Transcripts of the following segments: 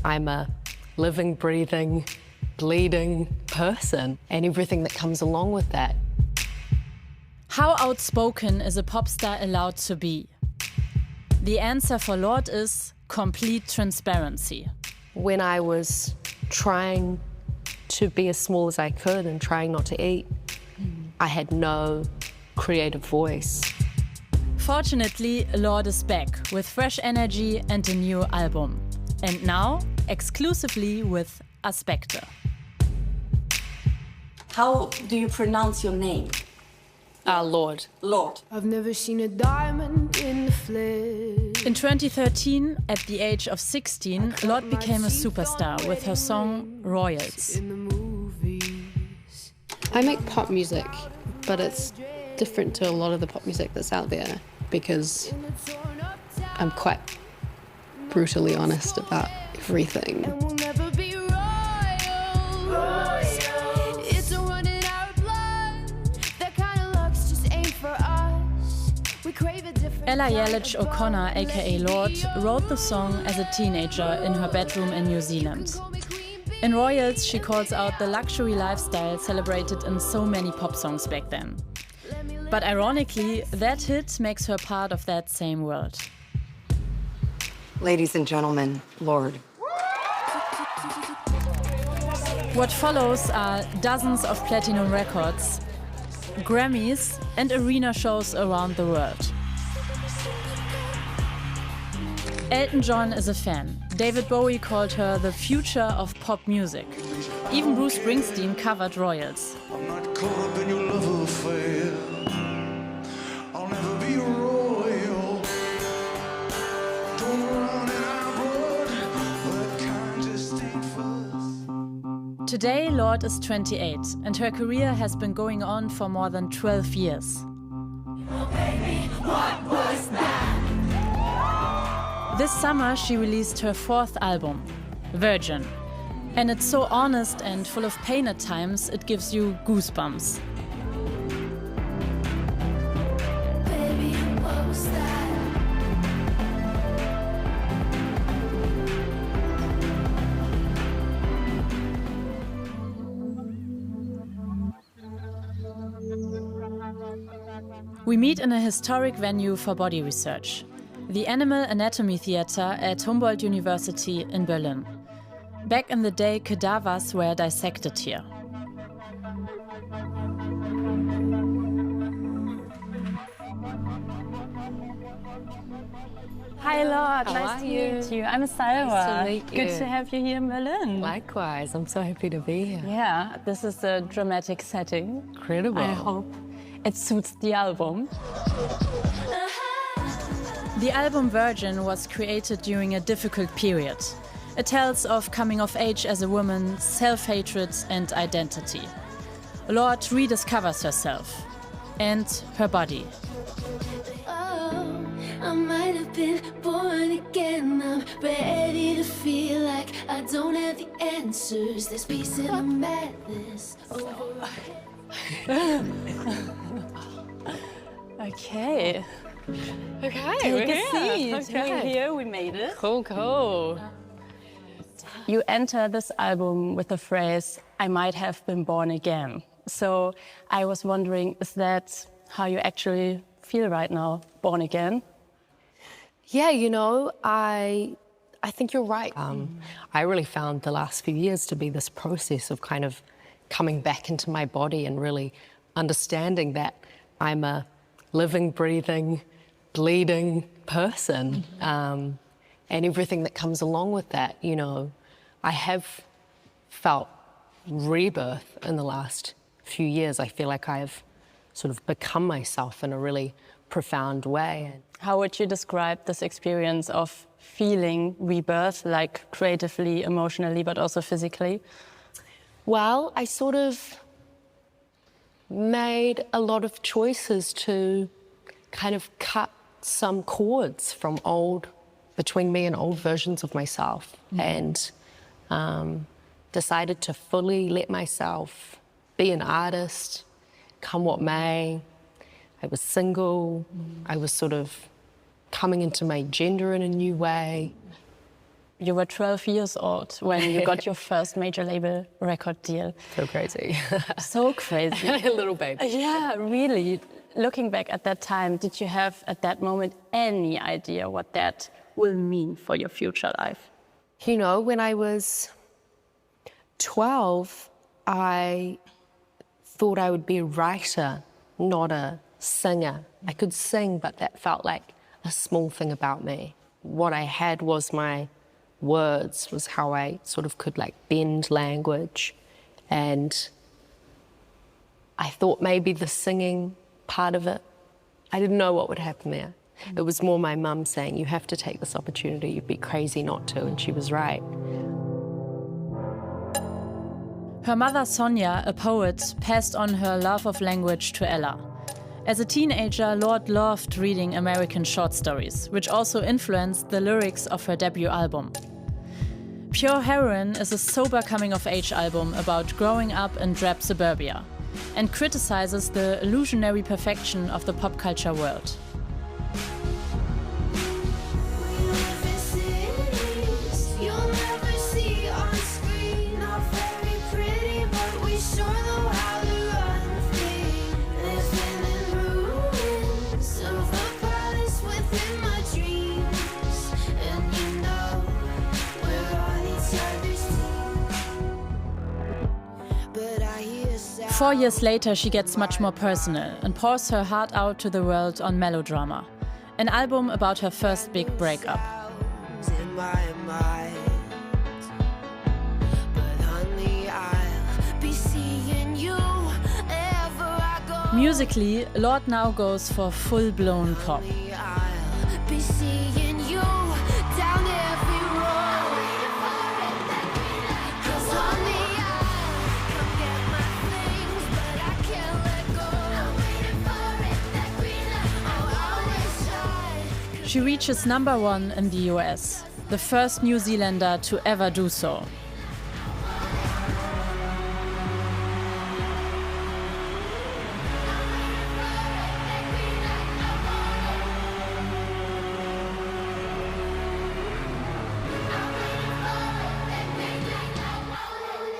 I'm a living, breathing, bleeding person and everything that comes along with that. How outspoken is a pop star allowed to be? The answer for Lorde is complete transparency. When I was trying to be as small as I could and trying not to eat, I had no creative voice. Fortunately, Lorde is back with fresh energy and a new album. And now, exclusively with Aspekte. How do you pronounce your name? Lorde. Lorde. I've never seen a diamond in the flesh. In 2013, at the age of 16, Lorde became a superstar with her song Royals. In the movies. I make pop music, but it's different to a lot of the pop music that's out there because I'm quite brutally honest about everything. And we'll never be royals. It's a run in our blood. That kind of luck's just ain't for us. We crave a different. Ella Yelich O'Connor, aka Lorde, wrote the song as a teenager in her bedroom in New Zealand. In Royals, she calls out the luxury lifestyle celebrated in so many pop songs back then. But ironically, that hit makes her part of that same world. Ladies and gentlemen, Lorde. What follows are dozens of platinum records, Grammys, and arena shows around the world. Elton John is a fan. David Bowie called her the future of pop music. Even Bruce Springsteen covered Royals. I'm not caught up in your love affair. I'll never be a royal. Don't run in our blood. That kind just ain't fast. Today, Lorde is 28, and her career has been going on for more than 12 years. Oh, baby, what was that? This summer, she released her fourth album, Virgin. And it's so honest and full of pain at times, it gives you goosebumps. Baby, what was that? We meet in a historic venue for body research, the Animal Anatomy Theatre at Humboldt University in Berlin. Back in the day, cadavers were dissected here. Hi, Lorde. Nice to meet you. I'm Salwa. Nice to meet you. Good to have you here in Berlin. Likewise, I'm so happy to be here. Yeah, this is a dramatic setting. Incredible. I hope it suits the album. The album Virgin was created during a difficult period. It tells of coming of age as a woman, self-hatred and identity. Lorde rediscovers herself and her body. Oh, I might have been born again. I'm ready to feel like I don't have the answers. There's peace in the madness. Okay. Okay, Take we're a seat. Okay. We're here. We made it. Cool, cool. You enter this album with the phrase, I might have been born again. So I was wondering, is that how you actually feel right now, born again? Yeah, you know, I think you're right. I really found the last few years to be this process of kind of coming back into my body and really understanding that I'm a living, breathing, bleeding person, and everything that comes along with that. You know, I have felt rebirth in the last few years. I feel like I've sort of become myself in a really profound way. How would you describe this experience of feeling rebirth, like creatively, emotionally, but also physically? Well, I sort of made a lot of choices to kind of cut some cords from between me and old versions of myself, and decided to fully let myself be an artist, come what may. I was single. I was sort of coming into my gender in a new way. You were 12 years old when you got your first major label record deal. So crazy. So crazy. A little baby. Yeah, really. Looking back at that time, did you have at that moment any idea what that will mean for your future life? You know, when I was 12, I thought I would be a writer, not a singer. I could sing, but that felt like a small thing about me. What I had was my words, was how I sort of could like bend language. And I thought maybe the singing part of it, I didn't know what would happen there. It was more my mum saying, you have to take this opportunity, you'd be crazy not to, and she was right. Her mother Sonja, a poet, passed on her love of language to Ella. As a teenager, Lorde loved reading American short stories, which also influenced the lyrics of her debut album. Pure Heroine is a sober coming-of-age album about growing up in drab suburbia and criticizes the illusionary perfection of the pop culture world. Four years later, she gets much more personal and pours her heart out to the world on Melodrama, an album about her first big breakup. Musically, Lorde now goes for full-blown pop. She reaches #1 in the US, the first New Zealander to ever do so.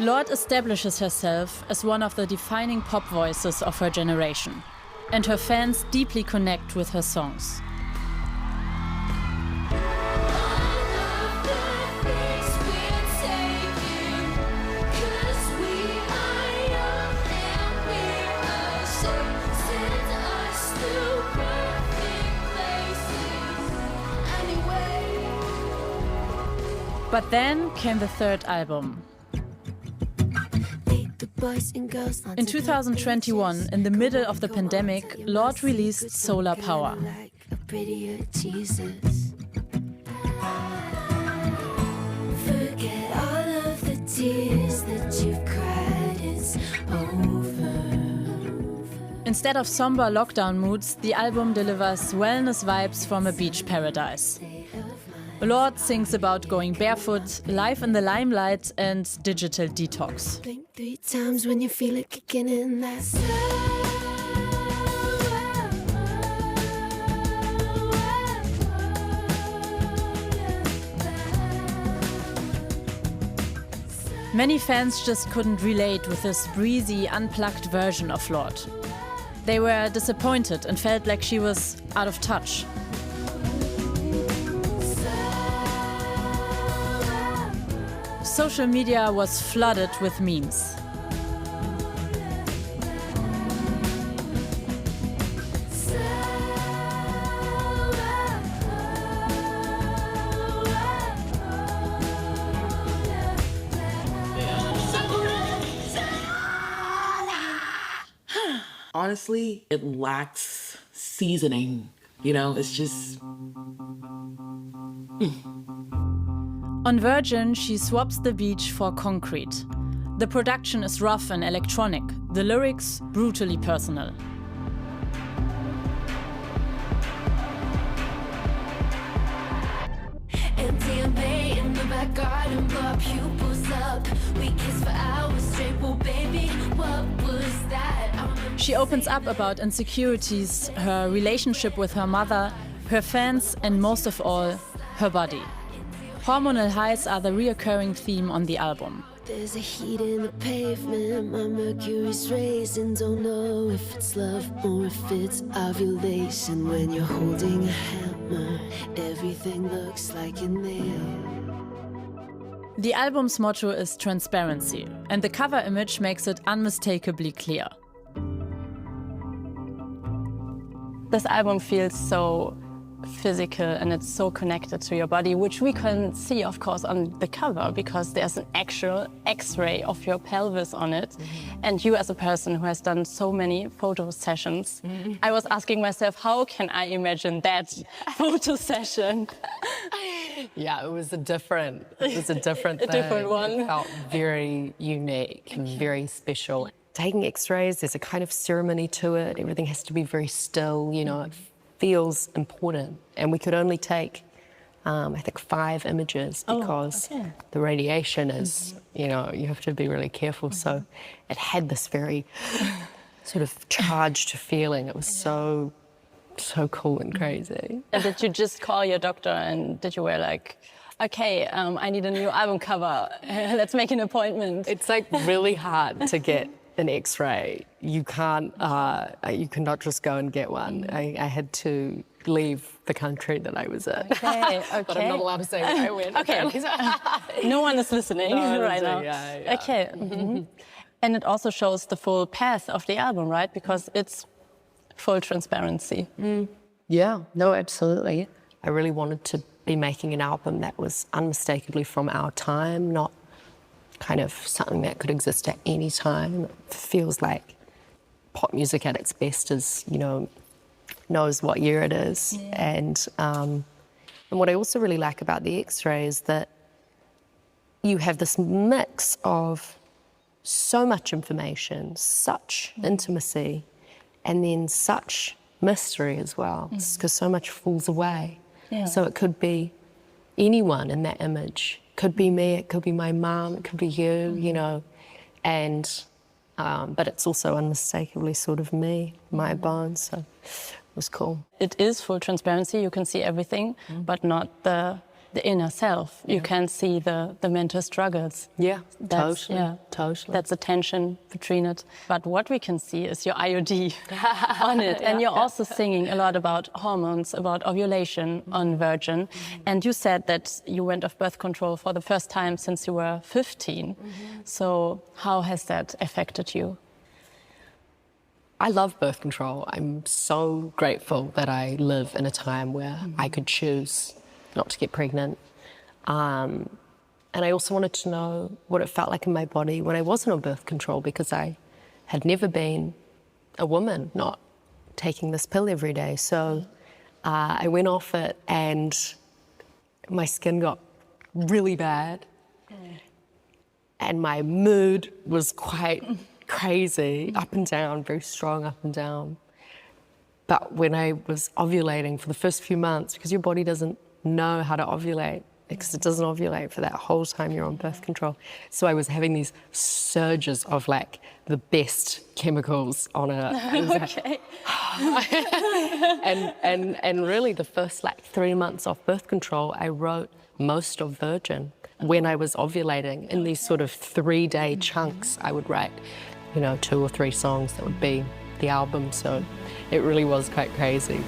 Lorde establishes herself as one of the defining pop voices of her generation, and her fans deeply connect with her songs. But then came the third album. In 2021, in the middle of the pandemic, Lorde released Solar Power. Instead of somber lockdown moods, the album delivers wellness vibes from a beach paradise. Lorde sings about going barefoot, life in the limelight, and digital detox. Blink 3 times when you feel it kicking in. Many fans just couldn't relate with this breezy, unplugged version of Lorde. They were disappointed and felt like she was out of touch. Social media was flooded with memes. Honestly, it lacks seasoning. You know, it's just... On Virgin, she swaps the beach for concrete. The production is rough and electronic, the lyrics brutally personal. Empty and bay in the back garden, blow pupils up. We kiss for hours straight, well baby, what was that? She opens up about insecurities, her relationship with her mother, her fans, and most of all, her body. Hormonal highs are the reoccurring theme on the album. There's a heat in the pavement, my mercury's raising. Don't know if it's love or if it's ovulation. When you're holding a hammer, everything looks like a nail. The album's motto is transparency, and the cover image makes it unmistakably clear. This album feels so physical and it's so connected to your body, which we can see, of course, on the cover because there's an actual X-ray of your pelvis on it. Mm-hmm. And you, as a person who has done so many photo sessions, I was asking myself, how can I imagine that photo session? Yeah, it was a different thing. Different one. It felt very unique and very special. Taking X-rays, there's a kind of ceremony to it. Everything has to be very still, you know. It feels important. And we could only take, I think, 5 images because the radiation is, you know, you have to be really careful. So it had this very sort of charged feeling. It was so cool and crazy. And did you just call your doctor and did you wear like, okay, I need a new album cover, let's make an appointment? It's like really hard to get an X-ray. You can't, you cannot just go and get one. I had to leave the country that I was in. Okay. But I'm not allowed to say where I went. Okay. No one is listening right now. Yeah. Okay. Mm-hmm. And it also shows the full path of the album, right? Because it's full transparency. Yeah, no, absolutely. I really wanted to be making an album that was unmistakably from our time, not kind of something that could exist at any time. It feels like pop music at its best is, you know, knows what year it is. Yeah. And what I also really like about the X-ray is that you have this mix of so much information, such intimacy, and then such mystery as well, because so much falls away. Yeah. So it could be anyone in that image. Could be me, it could be my mum, it could be you, you know, and but it's also unmistakably sort of me, my bones, so it was cool. It is full transparency, you can see everything, but not the inner self. You can see the mental struggles. Yeah, Totally. That's the tension between it. But what we can see is your IUD on it. And you're also singing a lot about hormones, about ovulation on Virgin. And you said that you went off birth control for the first time since you were 15. So how has that affected you? I love birth control. I'm so grateful that I live in a time where I could choose not to get pregnant. And I also wanted to know what it felt like in my body when I wasn't on birth control, because I had never been a woman not taking this pill every day. So I went off it and my skin got really bad and my mood was quite crazy, up and down, very strong up and down. But when I was ovulating for the first few months, because your body doesn't know how to ovulate, because it doesn't ovulate for that whole time you're on birth control. So I was having these surges of like the best chemicals on it. Okay. and really the first like 3 months off birth control, I wrote most of Virgin when I was ovulating in these sort of 3-day chunks. I would write, you know, 2 or 3 songs that would be the album. So it really was quite crazy.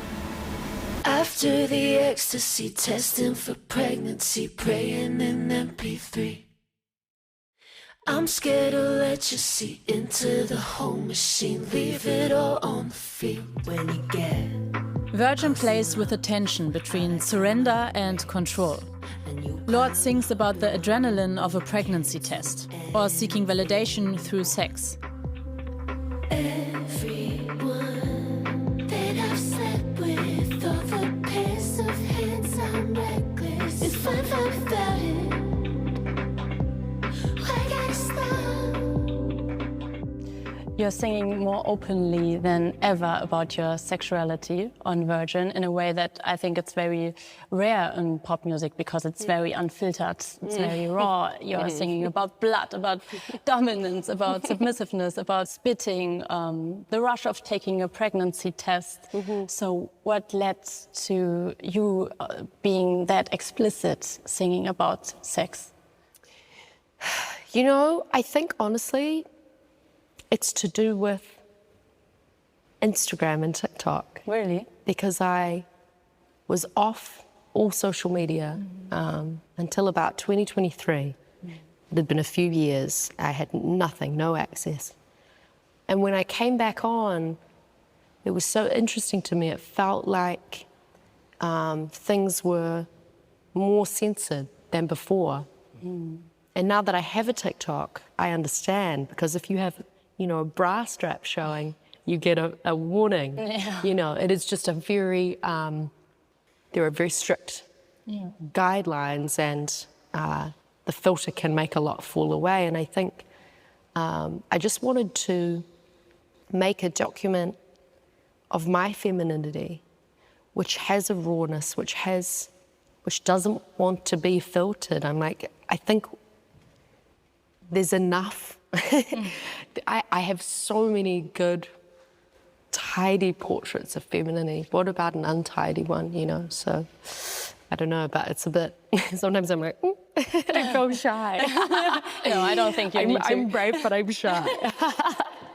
After the ecstasy, testing for pregnancy, praying in MP3. I'm scared to let you see into the whole machine. Leave it all on the feet when you get. Virgin plays with the tension between surrender and control. Lorde sings about the adrenaline of a pregnancy test or seeking validation through sex. Everyone that I've slept with, all the pairs of hands, I'm reckless. If I'm fine without it, why gotta stop? You're singing more openly than ever about your sexuality on Virgin in a way that I think it's very rare in pop music because it's very unfiltered, it's very raw. You're singing about blood, about dominance, about submissiveness, about spitting, the rush of taking a pregnancy test. So what led to you being that explicit singing about sex? You know, I think honestly, it's to do with Instagram and TikTok. Really? Because I was off all social media until about 2023. It had been a few years. I had nothing, no access. And when I came back on, it was so interesting to me. It felt like things were more censored than before. And now that I have a TikTok, I understand, because if you have, you know, a bra strap showing, you get a warning. You know, it is just a very, there are very strict guidelines, and the filter can make a lot fall away. And I think I just wanted to make a document of my femininity, which has a rawness, which doesn't want to be filtered. I'm like, I think there's enough. I have so many good, tidy portraits of femininity. What about an untidy one, you know? So, I don't know, but it's a bit, sometimes I'm like, I feel shy. No, I don't think you need to. I'm brave, but I'm shy.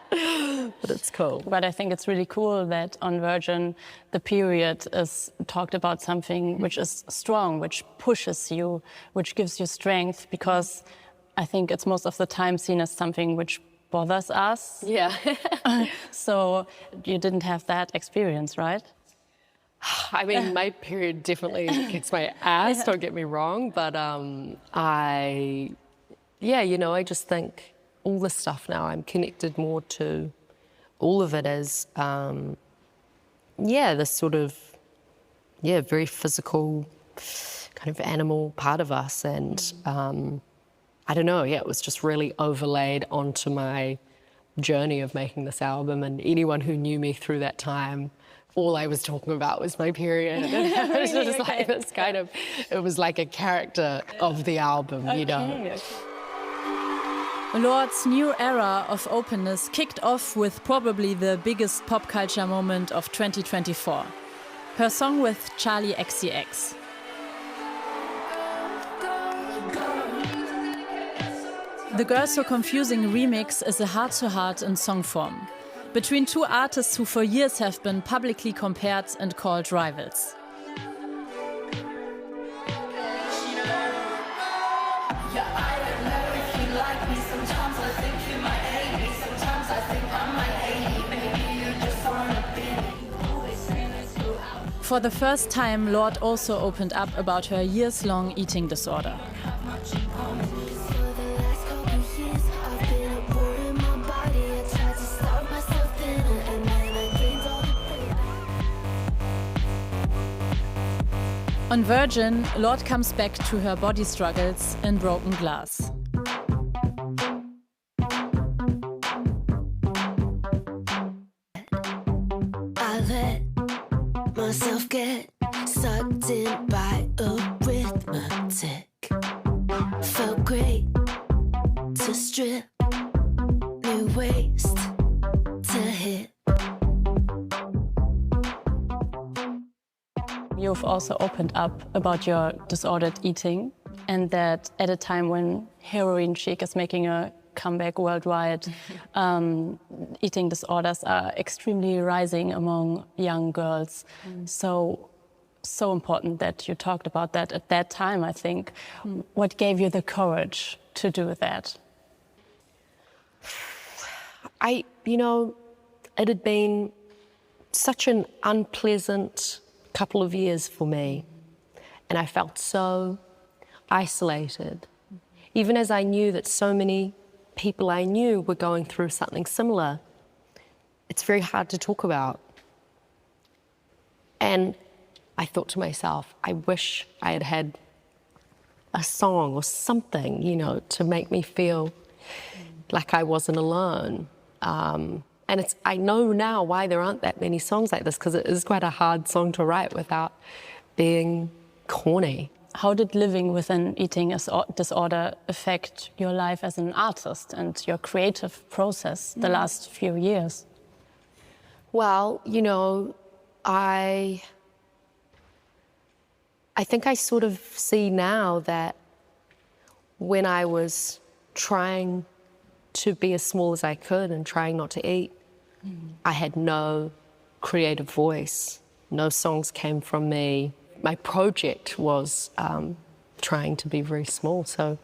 But it's cool. But I think it's really cool that on Virgin, the period is talked about something which is strong, which pushes you, which gives you strength, because I think it's most of the time seen as something which bothers us. Yeah. So you didn't have that experience, right? I mean, my period definitely kicks my ass, don't get me wrong, but you know, I just think all this stuff now, I'm connected more to all of it as, this sort of, very physical kind of animal part of us. And I don't know, it was just really overlaid onto my journey of making this album. And anyone who knew me through that time, all I was talking about was my period. And it was just like this kind of, it was like a character of the album, you know. Lorde's new era of openness kicked off with probably the biggest pop culture moment of 2024. Her song with Charlie XCX. The Girl So Confusing remix is a heart-to-heart in song form, between two artists who for years have been publicly compared and called rivals. For the first time, Lorde also opened up about her years-long eating disorder. On Virgin, Lorde comes back to her body struggles in Broken Glass. I let myself get sucked in by arithmetic. Felt great to strip, new waist to hit. You've also opened up about your disordered eating, and that at a time when heroin chic is making a comeback worldwide, eating disorders are extremely rising among young girls. So important that you talked about that at that time, I think. What gave you the courage to do that? You know, it had been such an unpleasant couple of years for me, and I felt so isolated, even as I knew that so many people I knew were going through something similar. It's very hard to talk about. And I thought to myself, I wish I had had a song or something, you know, to make me feel like I wasn't alone. And I know now why there aren't that many songs like this, because it is quite a hard song to write without being corny. How did living with an eating disorder affect your life as an artist and your creative process the last few years? Well, you know, I think I sort of see now that when I was trying to be as small as I could and trying not to eat, I had no creative voice. No songs came from me. My project was trying to be very small. So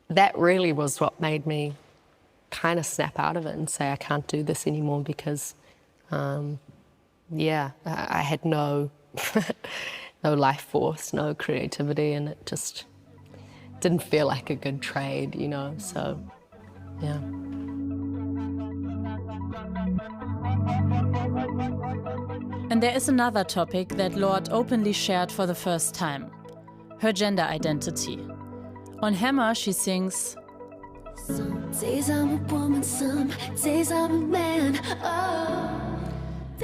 that really was what made me kind of snap out of it and say, I can't do this anymore, because, I had no, no life force, no creativity, and it just didn't feel like a good trade, you know, so, yeah. And there is another topic that Lorde openly shared for the first time: her gender identity. On Hammer, she sings, Some days I'm a woman, some days I'm a man.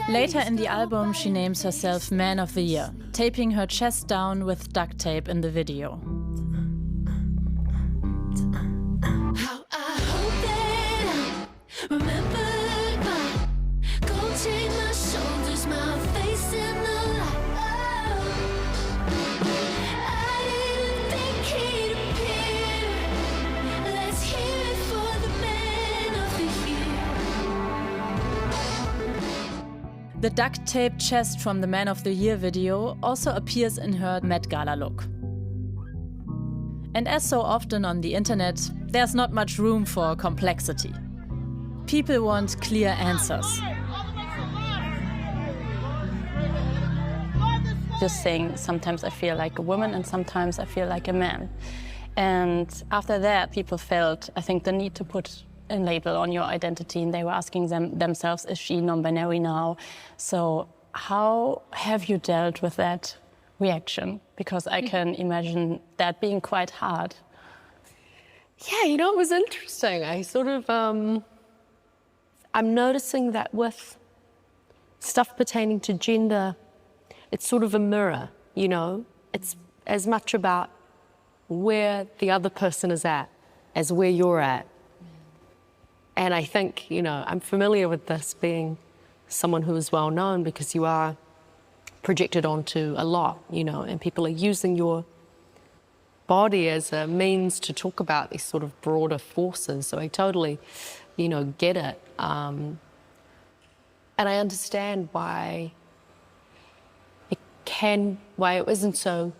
Later in the album, she names herself Man of the Year, taping her chest down with duct tape in the video. How I hope that I remembered my gold chain, my shoulders, my face in the light. I didn't think he'd appear. Let's hear it for the Man of the Year. The duct tape chest from the Man of the Year video also appears in her Met Gala look. And as so often on the internet, there's not much room for complexity. People want clear answers. Just saying, sometimes I feel like a woman and sometimes I feel like a man. And after that, people felt, I think, the need to put a label on your identity, and they were asking themselves, is she non-binary now? So how have you dealt with that reaction? Because I can imagine that being quite hard. Yeah, you know, it was interesting. I sort of, I'm noticing that with stuff pertaining to gender, it's sort of a mirror, you know? It's as much about where the other person is at as where you're at. And I think, you know, I'm familiar with this being someone who is well known, because you are projected onto a lot, you know, and people are using your body as a means to talk about these sort of broader forces. So I totally, you know, get it. And I understand why it isn't so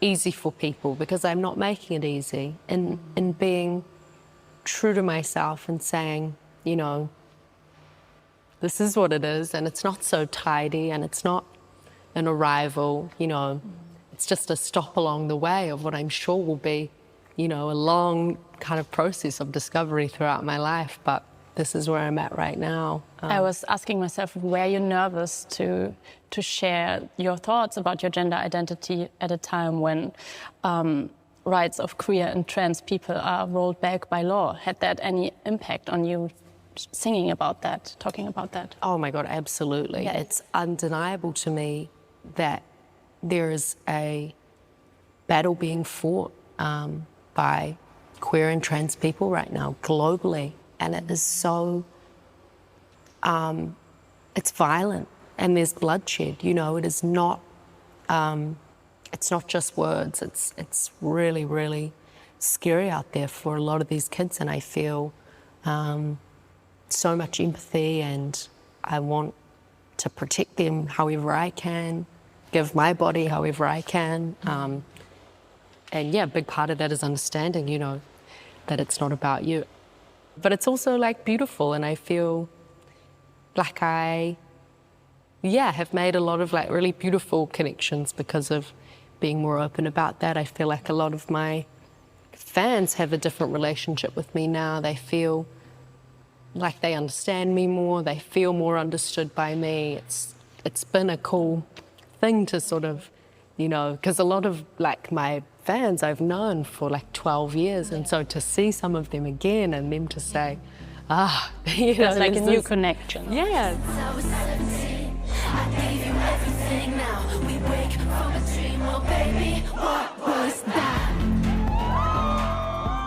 easy for people, because I'm not making it easy. And being true to myself and saying, you know, this is what it is, and it's not so tidy, and it's not an arrival, you know, it's just a stop along the way of what I'm sure will be, you know, a long kind of process of discovery throughout my life, but this is where I'm at right now. I was asking myself, were you nervous to share your thoughts about your gender identity at a time when rights of queer and trans people are rolled back by law? Had that any impact on you singing about that, talking about that? Oh my God, absolutely. Yeah. It's undeniable to me that there is a battle being fought by queer and trans people right now globally. And it is so, it's violent, and there's bloodshed, you know, it is not, it's not just words, it's really, really scary out there for a lot of these kids, and I feel so much empathy, and I want to protect them however I can, give my body however I can. And yeah, a big part of that is understanding, you know, that it's not about you. But it's also like beautiful, and I feel like I have made a lot of like really beautiful connections because of being more open about that. I feel like a lot of my fans have a different relationship with me now. They feel like they understand me more, they feel more understood by me. It's been a cool thing to sort of, you know, because a lot of like my fans I've known for like 12 years, and so to see some of them again and them to say, you know, It's like a new this- connection. Yeah. I was 17, I gave you everything. Now we wake from a dream. Well, baby, what was that?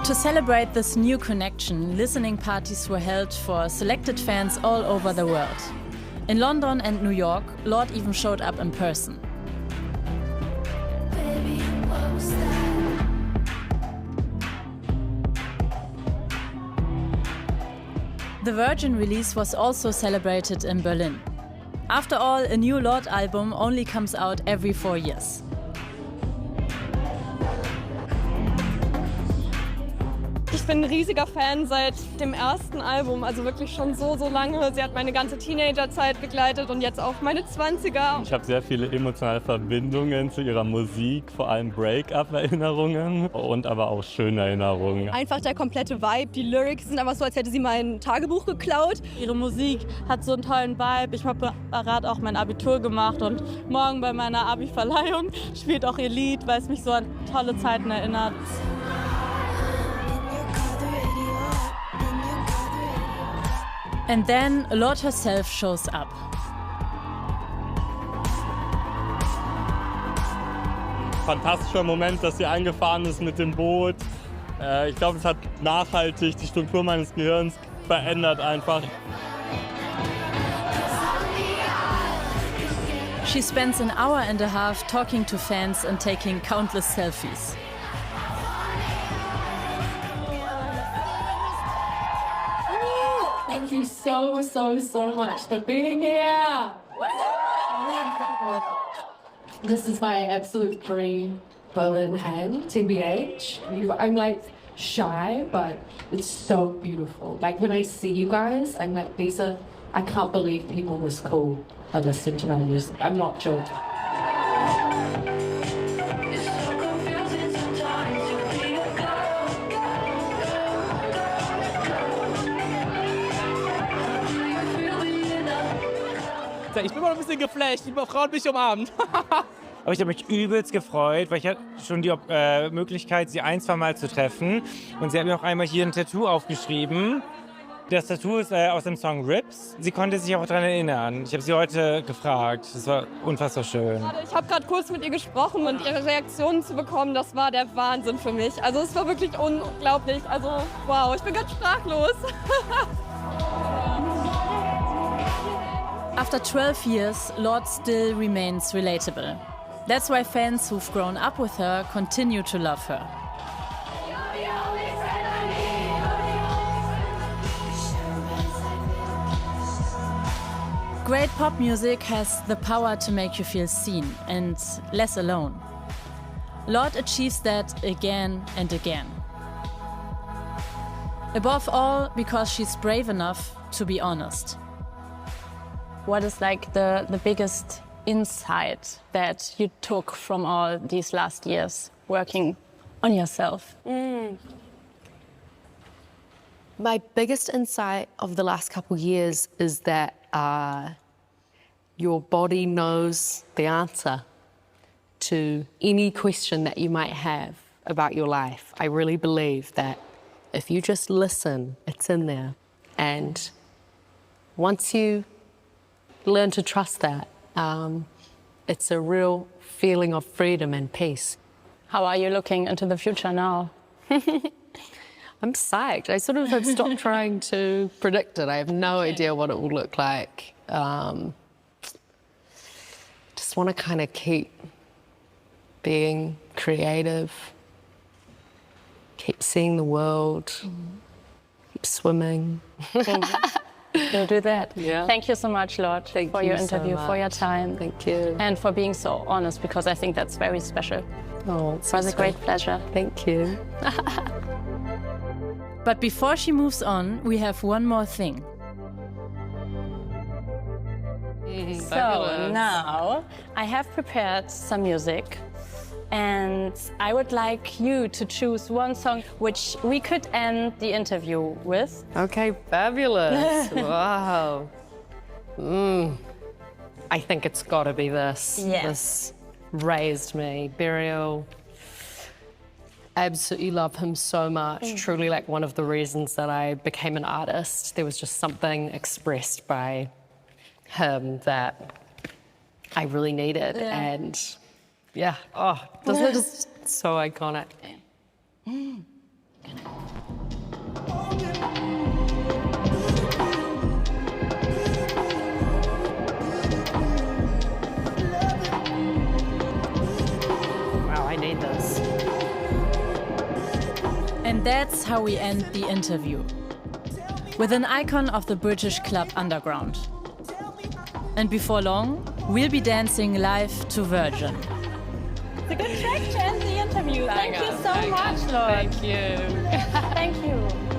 To celebrate this new connection, listening parties were held for selected fans all over the world. In London and New York, Lorde even showed up in person. Baby, what was that? The Virgin release was also celebrated in Berlin. After all, a new Lorde album only comes out every 4 years. Ich bin ein riesiger Fan seit dem ersten Album, also wirklich schon so lange. Sie hat meine ganze Teenagerzeit begleitet und jetzt auch meine 20er. Ich habe sehr viele emotionale Verbindungen zu ihrer Musik, vor allem Break-up-Erinnerungen und aber auch schöne Erinnerungen. Einfach der komplette Vibe, die Lyrics sind einfach so, als hätte sie mein Tagebuch geklaut. Ihre Musik hat so einen tollen Vibe. Ich habe gerade auch mein Abitur gemacht und morgen bei meiner Abi-Verleihung spielt auch ihr Lied, weil es mich so an tolle Zeiten erinnert. And then Lorde herself shows up. Fantastischer Moment, dass sie eingefahren ist mit dem Boot. Ich glaube, es hat nachhaltig die Struktur meines Gehirns verändert einfach. She spends an hour and a half talking to fans and taking countless selfies. Thank you so much for being here. This is my absolute dream Berlin hen, TBH. I'm like shy, but it's so beautiful. Like when I see you guys, I'm like, I can't believe people this cool are listening to my music. I'm not joking. Ich bin mal ein bisschen geflasht, die Frau hat mich umarmt. Aber ich habe mich übelst gefreut, weil ich hatte schon die Möglichkeit, sie 1-2 Mal zu treffen. Und sie hat mir auch einmal hier ein Tattoo aufgeschrieben. Das Tattoo ist aus dem Song Rips. Sie konnte sich auch daran erinnern. Ich habe sie heute gefragt. Das war unfassbar schön. Ich habe gerade kurz mit ihr gesprochen und ihre Reaktionen zu bekommen, das war der Wahnsinn für mich. Also es war wirklich unglaublich. Also wow, ich bin ganz sprachlos. After 12 years, Lorde still remains relatable. That's why fans who've grown up with her continue to love her. Great pop music has the power to make you feel seen and less alone. Lorde achieves that again and again. Above all, because she's brave enough to be honest. What is like the biggest insight that you took from all these last years working on yourself? My biggest insight of the last couple of years is that your body knows the answer to any question that you might have about your life. I really believe that if you just listen, it's in there. And once you learn to trust that, it's a real feeling of freedom and peace. How are you looking into the future now? I'm psyched. I sort of have stopped trying to predict it. I have no idea what it will look like. Just want to kind of keep being creative, keep seeing the world, keep swimming. You'll do that. Yeah. Thank you so much, Lorde, for your interview, for your time. Thank you. And for being so honest, because I think that's very special. Oh, It was a great pleasure. Thank you. But before she moves on, we have one more thing. So now I have prepared some music, and I would like you to choose one song which we could end the interview with. Okay, fabulous. Wow. I think it's got to be this. Yes. This raised me. Burial. absolutely love him so much. Truly, like, one of the reasons that I became an artist. There was just something expressed by him that I really needed. And yeah, this is just so iconic. Wow, I need this. And that's how we end the interview. With an icon of the British club underground. And before long, we'll be dancing live to Virgin. It's a good track to end the interview. Thank you so much, Lorde. Thank you. Thank you.